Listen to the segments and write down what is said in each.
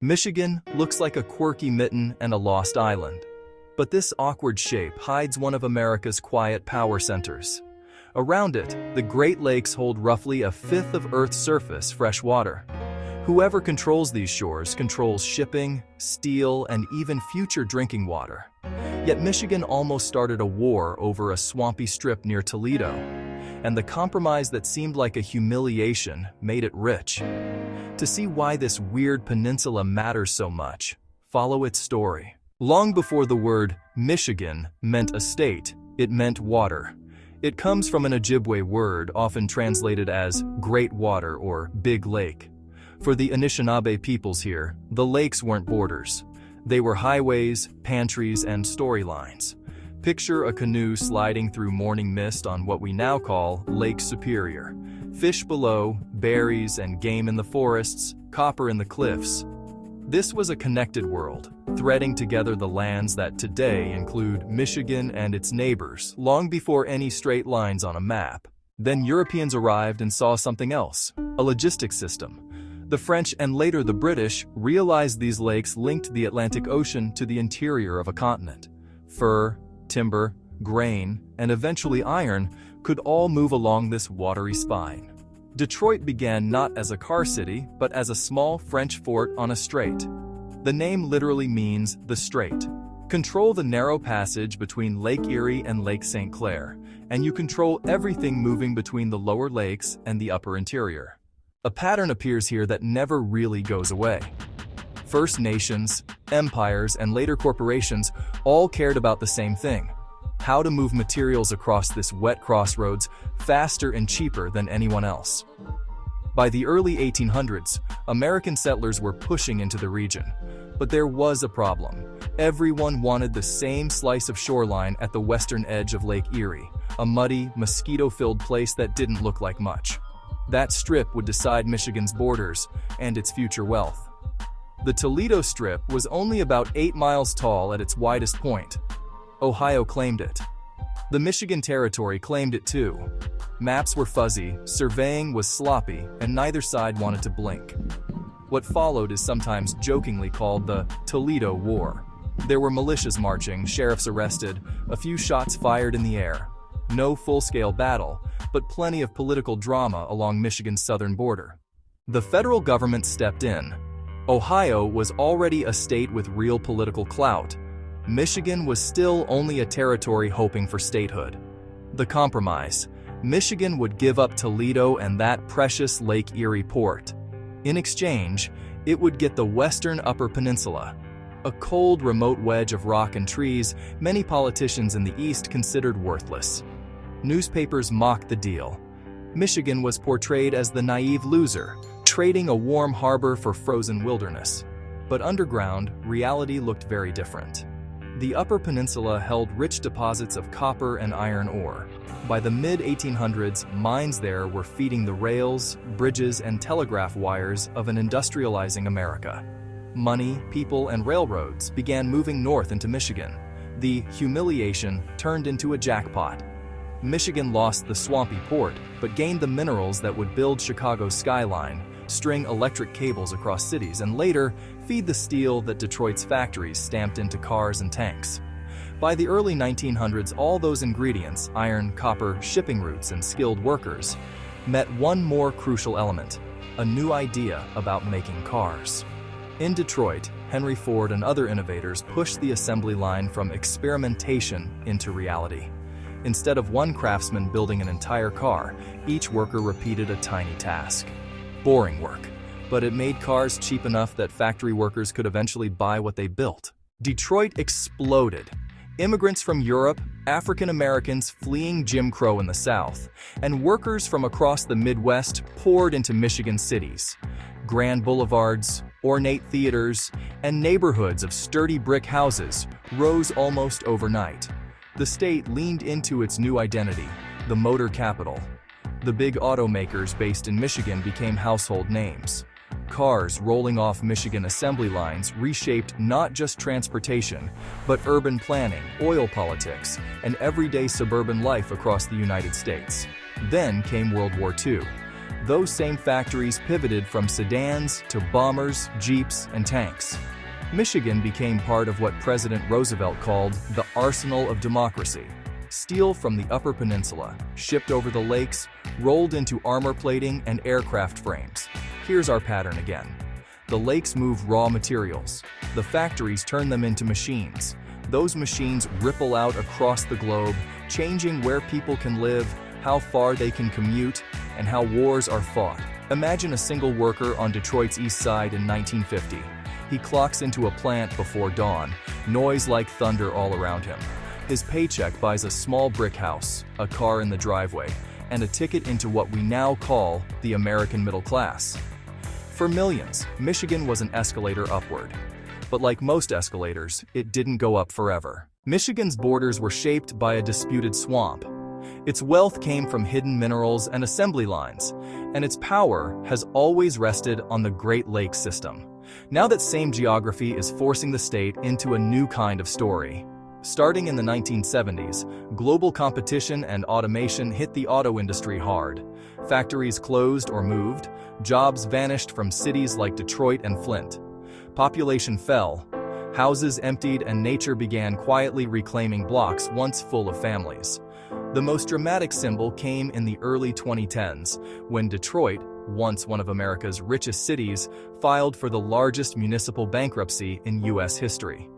Michigan looks like a quirky mitten and a lost island. But this awkward shape hides one of America's quiet power centers. Around it, the Great Lakes hold roughly a fifth of Earth's surface fresh water. Whoever controls these shores controls shipping, steel, and even future drinking water. Yet Michigan almost started a war over a swampy strip near Toledo, and the compromise that seemed like a humiliation made it rich. To see why this weird peninsula matters so much, follow its story. Long before the word Michigan meant a state, it meant water. It comes from an Ojibwe word often translated as Great Water or Big Lake. For the Anishinaabe peoples here, the lakes weren't borders. They were highways, pantries, and storylines. Picture a canoe sliding through morning mist on what we now call Lake Superior. Fish below, berries and game in the forests, copper in the cliffs. This was a connected world, threading together the lands that today include Michigan and its neighbors, long before any straight lines on a map. Then Europeans arrived and saw something else, a logistics system. The French and later the British realized these lakes linked the Atlantic Ocean to the interior of a continent. Fur, timber, grain, and eventually iron could all move along this watery spine. Detroit began not as a car city, but as a small French fort on a strait. The name literally means the strait. Control the narrow passage between Lake Erie and Lake St. Clair, and you control everything moving between the lower lakes and the upper interior. A pattern appears here that never really goes away. First Nations, empires, and later corporations all cared about the same thing: how to move materials across this wet crossroads faster and cheaper than anyone else. By the early 1800s, American settlers were pushing into the region. But there was a problem. Everyone wanted the same slice of shoreline at the western edge of Lake Erie, a muddy, mosquito-filled place that didn't look like much. That strip would decide Michigan's borders and its future wealth. The Toledo Strip was only about 8 miles tall at its widest point. Ohio claimed it. The Michigan Territory claimed it too. Maps were fuzzy, surveying was sloppy, and neither side wanted to blink. What followed is sometimes jokingly called the Toledo War. There were militias marching, sheriffs arrested, a few shots fired in the air. No full-scale battle, but plenty of political drama along Michigan's southern border. The federal government stepped in. Ohio was already a state with real political clout. Michigan was still only a territory hoping for statehood. The compromise: Michigan would give up Toledo and that precious Lake Erie port. In exchange, it would get the western Upper Peninsula, a cold, remote wedge of rock and trees many politicians in the East considered worthless. Newspapers mocked the deal. Michigan was portrayed as the naive loser, trading a warm harbor for frozen wilderness. But underground, reality looked very different. The Upper Peninsula held rich deposits of copper and iron ore. By the mid-1800s, mines there were feeding the rails, bridges, and telegraph wires of an industrializing America. Money, people, and railroads began moving north into Michigan. The humiliation turned into a jackpot. Michigan lost the swampy port, but gained the minerals that would build Chicago's skyline, string electric cables across cities, and later feed the steel that Detroit's factories stamped into cars and tanks. By the early 1900s, all those ingredients, iron, copper, shipping routes, and skilled workers, met one more crucial element: a new idea about making cars. In Detroit, Henry Ford and other innovators pushed the assembly line from experimentation into reality. Instead of one craftsman building an entire car, each worker repeated a tiny task. Boring work, but it made cars cheap enough that factory workers could eventually buy what they built. Detroit exploded. Immigrants from Europe, African Americans fleeing Jim Crow in the South, and workers from across the Midwest poured into Michigan cities. Grand boulevards, ornate theaters, and neighborhoods of sturdy brick houses rose almost overnight. The state leaned into its new identity, the motor capital. The big automakers based in Michigan became household names. Cars rolling off Michigan assembly lines reshaped not just transportation, but urban planning, oil politics, and everyday suburban life across the United States. Then came World War II. those same factories pivoted from sedans to bombers, jeeps, and tanks. Michigan became part of what President Roosevelt called the arsenal of democracy. Steel from the Upper Peninsula, shipped over the lakes, rolled into armor plating and aircraft frames. Here's our pattern again. The lakes move raw materials. The factories turn them into machines. Those machines ripple out across the globe, changing where people can live, how far they can commute, and how wars are fought. Imagine a single worker on Detroit's east side in 1950. He clocks into a plant before dawn, noise like thunder all around him. His paycheck buys a small brick house, a car in the driveway, and a ticket into what we now call the American middle class. For millions, Michigan was an escalator upward. But like most escalators, it didn't go up forever. Michigan's borders were shaped by a disputed swamp. Its wealth came from hidden minerals and assembly lines, and its power has always rested on the Great Lakes system. Now that same geography is forcing the state into a new kind of story. Starting in the 1970s, global competition and automation hit the auto industry hard. Factories closed or moved, jobs vanished from cities like Detroit and Flint. Population fell, houses emptied, and nature began quietly reclaiming blocks once full of families. The most dramatic symbol came in the early 2010s, when Detroit, once one of America's richest cities, filed for the largest municipal bankruptcy in U.S. history.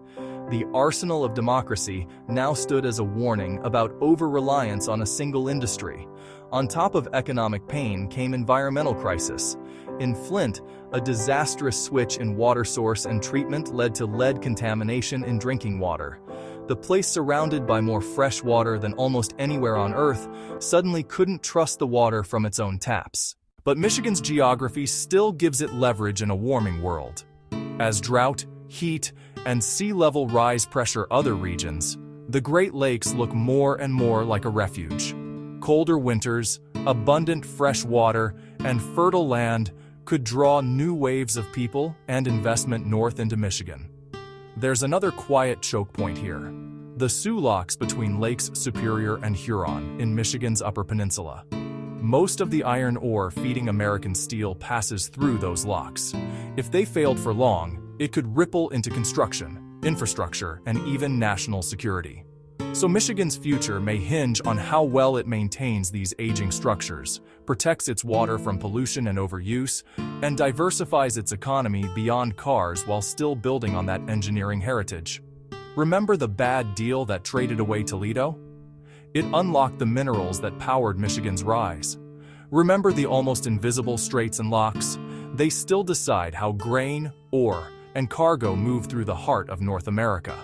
The arsenal of democracy now stood as a warning about over-reliance on a single industry. On top of economic pain came environmental crisis. In Flint, a disastrous switch in water source and treatment led to lead contamination in drinking water. The place, surrounded by more fresh water than almost anywhere on Earth, suddenly couldn't trust the water from its own taps. But Michigan's geography still gives it leverage in a warming world. As drought, heat, and sea level rise pressure other regions, the Great Lakes look more and more like a refuge. Colder winters, abundant fresh water, and fertile land could draw new waves of people and investment north into Michigan. There's another quiet choke point here: the Soo Locks between Lakes Superior and Huron in Michigan's Upper Peninsula. Most of the iron ore feeding American steel passes through those locks. If they failed for long, it could ripple into construction, infrastructure, and even national security. So Michigan's future may hinge on how well it maintains these aging structures, protects its water from pollution and overuse, and diversifies its economy beyond cars while still building on that engineering heritage. Remember the bad deal that traded away Toledo? It unlocked the minerals that powered Michigan's rise. Remember the almost invisible straits and locks? They still decide how grain, ore, and cargo move through the heart of North America.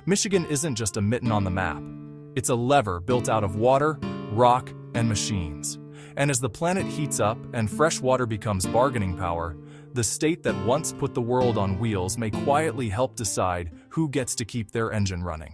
Michigan isn't just a mitten on the map. It's a lever built out of water, rock, and machines. And as the planet heats up and fresh water becomes bargaining power, the state that once put the world on wheels may quietly help decide who gets to keep their engine running.